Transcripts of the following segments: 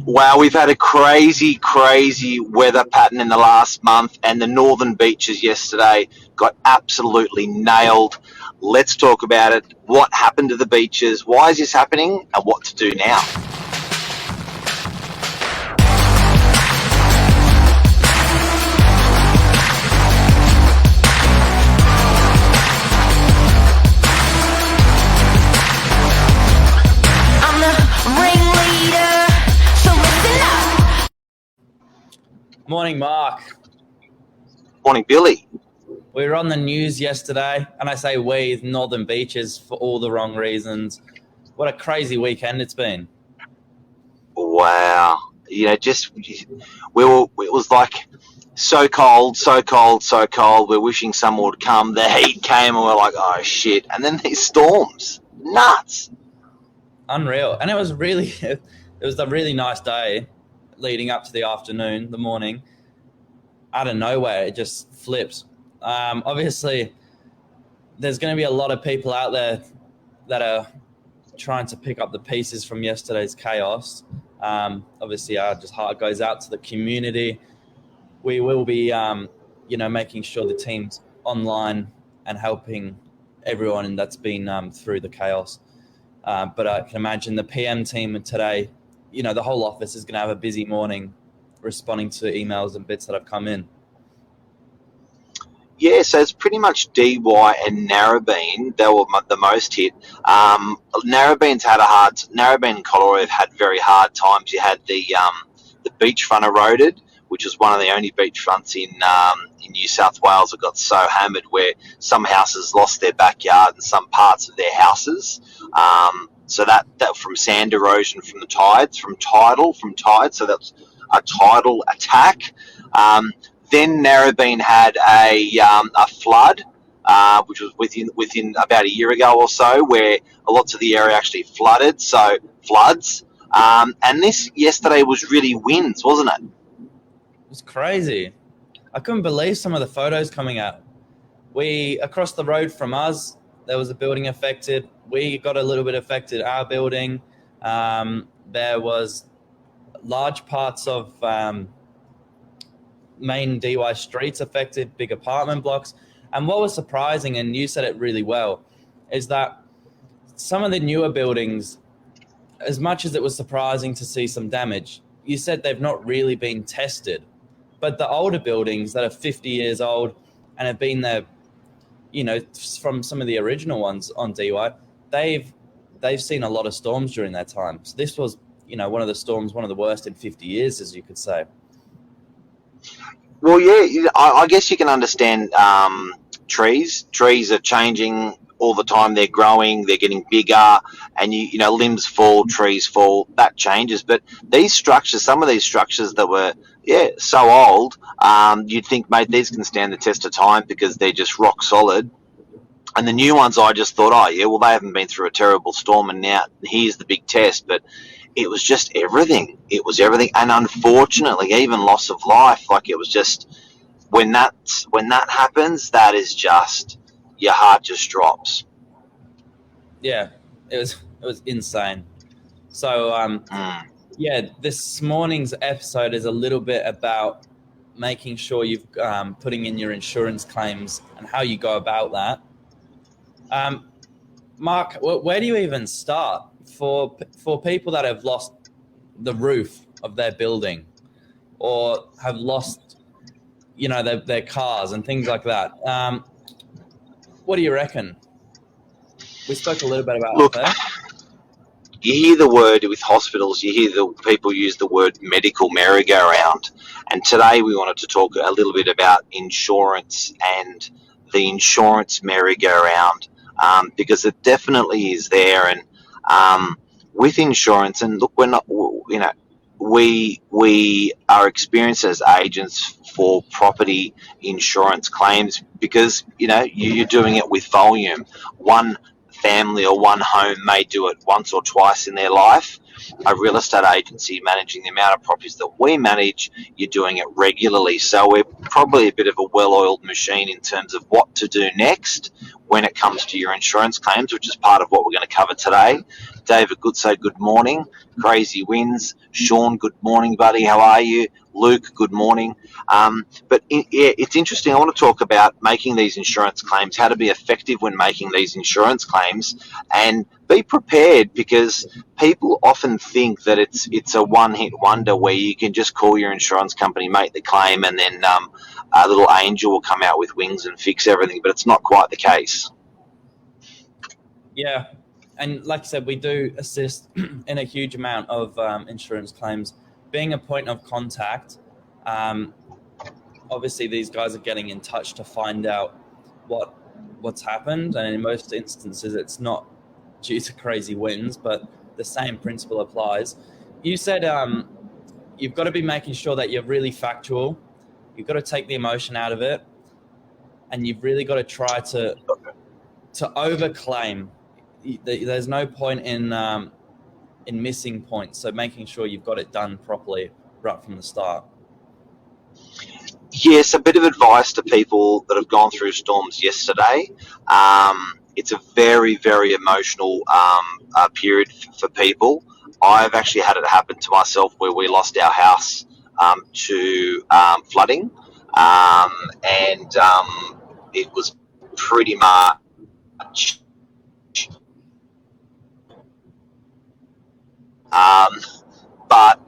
Wow, we've had a crazy, crazy weather pattern in the last month, and the northern beaches yesterday got absolutely nailed. Let's talk about it. What happened to the beaches? Why is this happening? And what to do now? I'm the ringleader, so listen up. Morning, Mark. Morning, Billy. We were on the news yesterday, and I say we, Northern Beaches, for all the wrong reasons. What a crazy weekend it's been. Wow. It was like so cold, so cold, so cold. We're wishing summer would come. The heat came, and we're like, oh shit. And then these storms. Nuts. Unreal. And it was a really nice day leading up to the afternoon, the morning. Out of nowhere, it just flipped. Obviously, there's going to be a lot of people out there that are trying to pick up the pieces from yesterday's chaos. Obviously, our just heart goes out to the community. We will be, making sure the team's online and helping everyone that's been through the chaos. But I can imagine the PM team today, the whole office is going to have a busy morning responding to emails and bits that have come in. Yeah, so it's pretty much DY and Narrabeen. They were the most hit. Narrabeen and Collaroy have had very hard times. You had the beachfront eroded, which was one of the only beachfronts in New South Wales that got so hammered, where some houses lost their backyard and some parts of their houses. So that from sand erosion from the tides, from tide. So that's a tidal attack. Then Narrabeen had a flood, which was within about a year ago or so, where lots of the area actually flooded. So floods, and this yesterday was really winds, wasn't it? It was crazy. I couldn't believe some of the photos coming out. Across the road from us, there was a building affected. We got a little bit affected, our building. There was large parts of main DY streets affected, big apartment blocks. And what was surprising, and you said it really well, is that some of the newer buildings, as much as it was surprising to see some damage, you said they've not really been tested. But the older buildings that are 50 years old and have been there, from some of the original ones on DY, they've seen a lot of storms during that time. So this was, one of the worst in 50 years, as you could say. Well, yeah, I guess you can understand trees. Trees are changing all the time. They're growing, they're getting bigger, and limbs fall, trees fall. That changes. But these structures, some of these structures that were so old, you'd think, mate, these can stand the test of time because they're just rock solid. And the new ones, I just thought, oh yeah, well, they haven't been through a terrible storm, and now here's the big test. But it was just everything. It was everything, and unfortunately, even loss of life. Like, it was just when that happens, that is just, your heart just drops. Yeah, it was insane. So this morning's episode is a little bit about making sure you've putting in your insurance claims and how you go about that. Mark, where do you even start for people that have lost the roof of their building or have lost, their cars and things like that? What do you reckon? We spoke a little bit about that. You hear the word with hospitals, you hear the people use the word medical merry-go-round. And today we wanted to talk a little bit about insurance and the insurance merry-go-round, because it definitely is there. And with insurance, and look, we're not, we are experienced as agents for property insurance claims because, you're doing it with volume. One family or one home may do it once or twice in their life, a real estate agency managing the amount of properties that we manage, you're doing it regularly. So we're probably a bit of a well-oiled machine in terms of what to do next when it comes to your insurance claims, which is part of what we're going to cover today. David Goodso, good morning. Crazy Wins. Sean, good morning, buddy. How are you? Luke, good morning. It's interesting. I want to talk about making these insurance claims, how to be effective when making these insurance claims, and be prepared, because people often think that it's a one-hit wonder where you can just call your insurance company, make the claim, and then a little angel will come out with wings and fix everything. But it's not quite the case. Yeah, and like I said, we do assist in a huge amount of insurance claims. Being a point of contact, obviously these guys are getting in touch to find out what's happened, and in most instances it's not due to crazy winds, but the same principle applies. You said you've got to be making sure that you're really factual, you've got to take the emotion out of it, and you've really got to try to overclaim. There's no point in missing points, so making sure you've got it done properly right from the start. Yes, a bit of advice to people that have gone through storms yesterday. It's a very, very emotional period for people. I've actually had it happen to myself where we lost our house to flooding, and it was pretty much but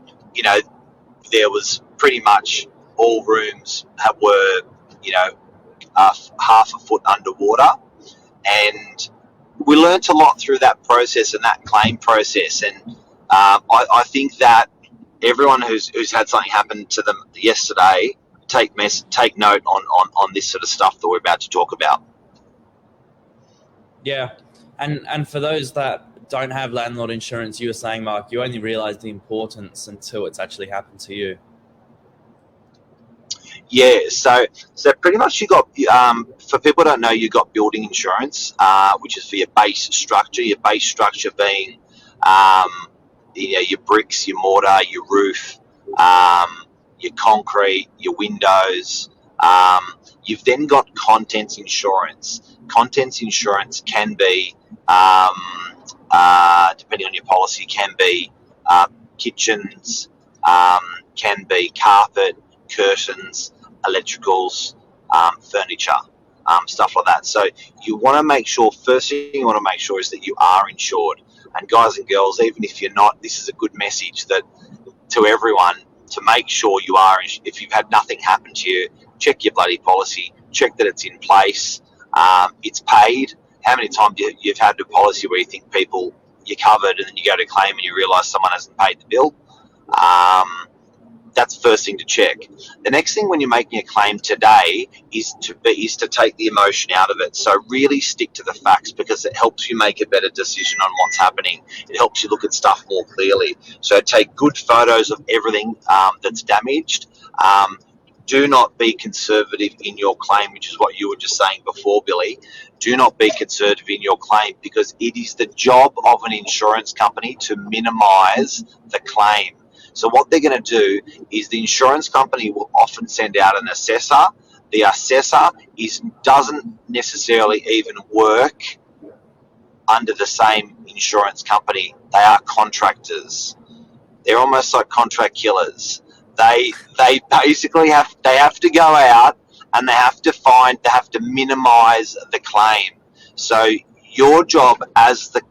there was pretty much all rooms were half a foot underwater, and we learnt a lot through that process and that claim process. And I think that everyone who's had something happen to them yesterday, take note on this sort of stuff that we're about to talk about. Yeah, and for those that don't have landlord insurance, you were saying, Mark, you only realise the importance until it's actually happened to you. Yeah, so pretty much you got, for people who don't know, you got building insurance, which is for your base structure. Your base structure being, your bricks, your mortar, your roof, your concrete, your windows. You've then got contents insurance. Contents insurance can be, depending on your policy, can be kitchens, can be carpet, curtains, electricals, furniture, stuff like that. So you want to make sure, first thing you want to make sure is that you are insured. And guys and girls, even if you're not, this is a good message that to everyone, to make sure you are. If you've had nothing happen to you, check your bloody policy, check that it's in place, it's paid. How many times you've had a policy where you think you're covered, and then you go to claim and you realise someone hasn't paid the bill? That's the first thing to check. The next thing when you're making a claim today is to take the emotion out of it. So really stick to the facts, because it helps you make a better decision on what's happening. It helps you look at stuff more clearly. So take good photos of everything that's damaged. Do not be conservative in your claim, which is what you were just saying before, Billy. Do not be conservative in your claim, because it is the job of an insurance company to minimise the claim. So what they're going to do is the insurance company will often send out an assessor. The assessor doesn't necessarily even work under the same insurance company. They are contractors. They're almost like contract killers. They basically have to go out and they have to minimise the claim. So your job as the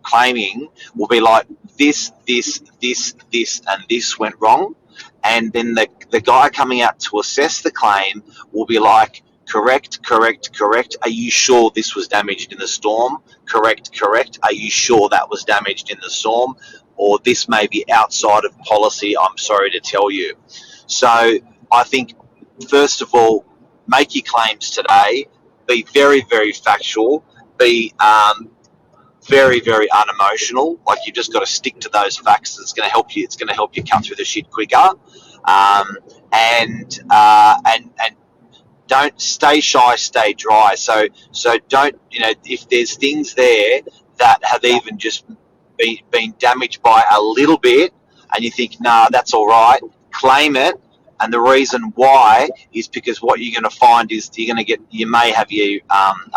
claiming will be like this, and this went wrong, and then the guy coming out to assess the claim will be like, correct. Are you sure this was damaged in the storm? Correct. Are you sure that was damaged in the storm? Or this may be outside of policy, I'm sorry to tell you. So I think, first of all, make your claims today. Be very, very factual. Be very, very unemotional. Like, you just got to stick to those facts. It's going to help you. It's going to help you cut through the shit quicker. And don't stay shy, stay dry. So don't, if there's things there that have even just been damaged by a little bit, and you think, nah, that's all right, claim it. And the reason why is because what you're going to find is you may have a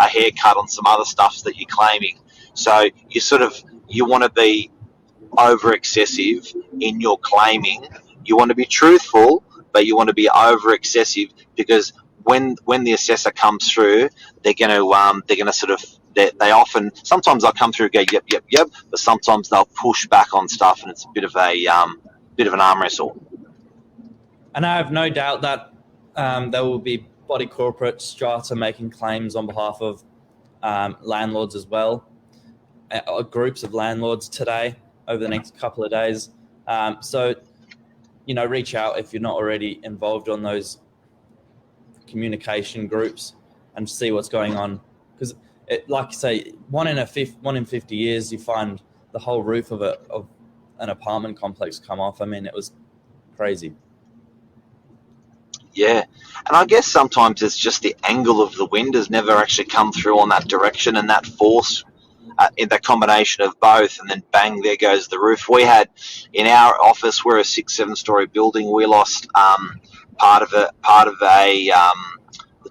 haircut on some other stuff that you're claiming. So you want to be over excessive in your claiming. You want to be truthful, but you want to be over excessive, because when the assessor comes through, they're going to they often, sometimes they'll come through and go yep, but sometimes they'll push back on stuff, and it's a bit of an arm wrestle. And I have no doubt that there will be body corporate strata making claims on behalf of landlords as well, groups of landlords today over the next couple of days. So, reach out if you're not already involved on those communication groups and see what's going on. Because, like you say, one in 50 years, you find the whole roof of an apartment complex come off. I mean, it was crazy. Yeah, and I guess sometimes it's just the angle of the wind has never actually come through on that direction, and that force in the combination of both, and then bang, there goes the roof. We had in our office, we're a 6-7 story building. We lost part of the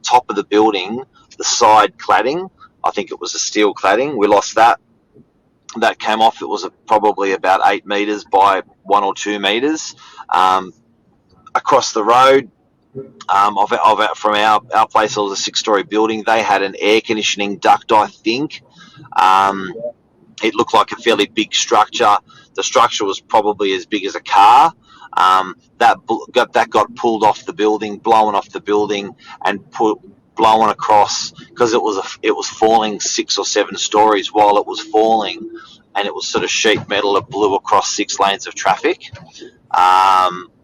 top of the building, the side cladding. I think it was a steel cladding. We lost that. That came off. It was probably about 8 meters by 1 or 2 meters. Across the road, from our place, it was a 6-story building. They had an air conditioning duct, I think. It looked like a fairly big structure. The structure was probably as big as a car. That got pulled off the building, blown off the building, and blown across, because it was falling 6 or 7 stories while it was falling, and it was sort of sheet metal. It blew across 6 lanes of traffic.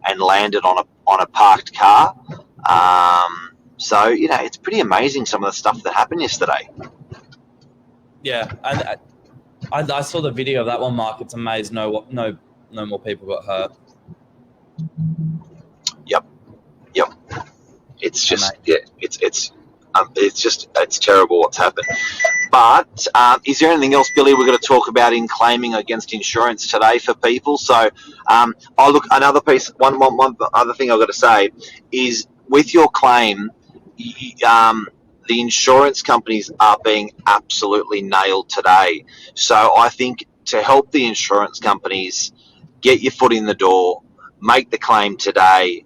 And landed on a parked car. So it's pretty amazing some of the stuff that happened yesterday. Yeah, and I saw the video of that one, Mark. It's amazing. No more people got hurt. Yep. It's just it's terrible what's happened. But is there anything else, Billy, we're going to talk about in claiming against insurance today for people? So, another piece. One other thing I've got to say is, with your claim, the insurance companies are being absolutely nailed today. So I think to help the insurance companies get your foot in the door, make the claim today.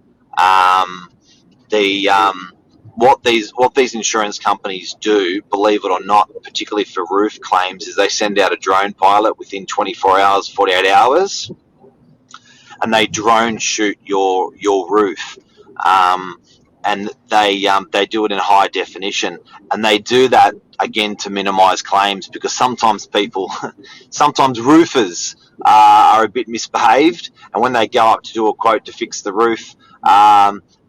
What these insurance companies do, believe it or not, particularly for roof claims, is they send out a drone pilot within 24 hours, 48 hours, and they drone shoot your roof, and they do it in high definition, and they do that again to minimise claims, because sometimes roofers are a bit misbehaved, and when they go up to do a quote to fix the roof,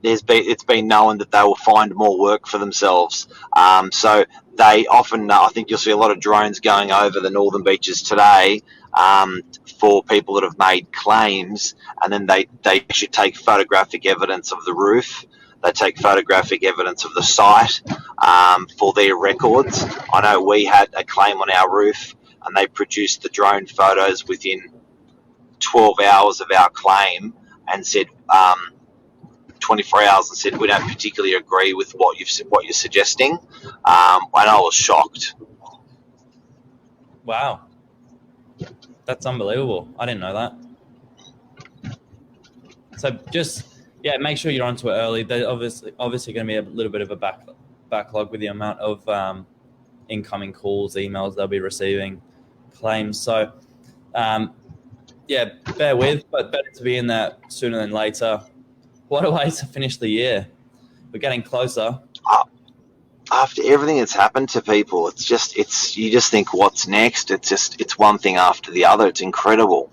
it's been known that they will find more work for themselves. So they often, I think you'll see a lot of drones going over the northern beaches today for people that have made claims, and then they should take photographic evidence of the roof. They take photographic evidence of the site for their records. I know we had a claim on our roof, and they produced the drone photos within 12 hours of our claim, and said 24 hours, and said, we don't particularly agree with what you're suggesting. And I was shocked. Wow, that's unbelievable. I didn't know that. So just make sure you're onto it early. There's obviously going to be a little bit of a backlog with the amount of incoming calls, emails they'll be receiving, claims. So bear with, but better to be in there sooner than later. What a way to finish the year. We're getting closer. After everything that's happened to people, you just think, what's next? It's one thing after the other. It's incredible.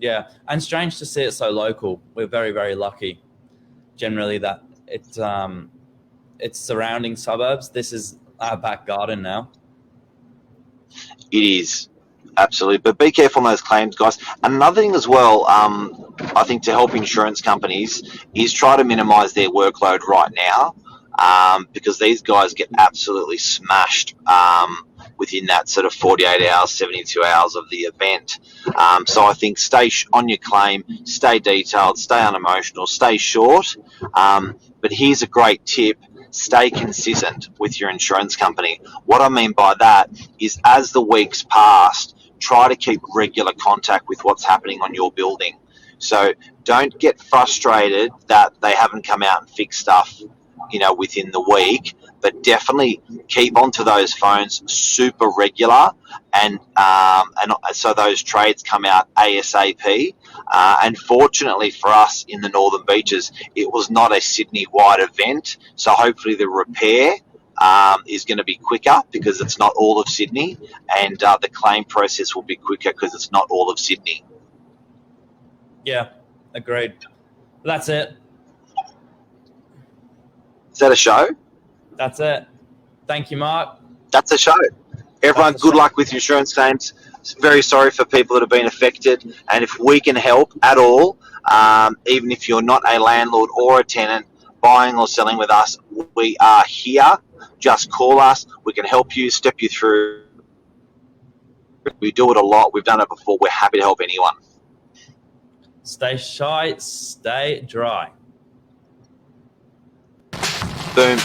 Yeah, and strange to see it so local. We're very, very lucky generally that it's surrounding suburbs. This is our back garden now. It is. Absolutely. But be careful on those claims, guys. And another thing as well, I think to help insurance companies is try to minimise their workload right now. because these guys get absolutely smashed within that sort of 48 hours, 72 hours of the event. So I think stay on your claim, stay detailed, stay unemotional, stay short. But here's a great tip. Stay consistent with your insurance company. What I mean by that is as the weeks pass, try to keep regular contact with what's happening on your building. So don't get frustrated that they haven't come out and fixed stuff, within the week, but definitely keep onto those phones super regular, and so those trades come out ASAP. And fortunately for us in the Northern Beaches, it was not a Sydney-wide event, so hopefully the repair is going to be quicker because it's not all of Sydney, and the claim process will be quicker because it's not all of Sydney. Yeah, agreed. That's it. Is that a show? That's it. Thank you, Mark. That's a show. Everyone, That's a good show. luck with your insurance claims. Very sorry for people that have been affected. And if we can help at all, even if you're not a landlord or a tenant, buying or selling with us, we are here. Just call us. We can help you, step you through. We do it a lot. We've done it before. We're happy to help anyone. Stay shy, stay dry. Boom.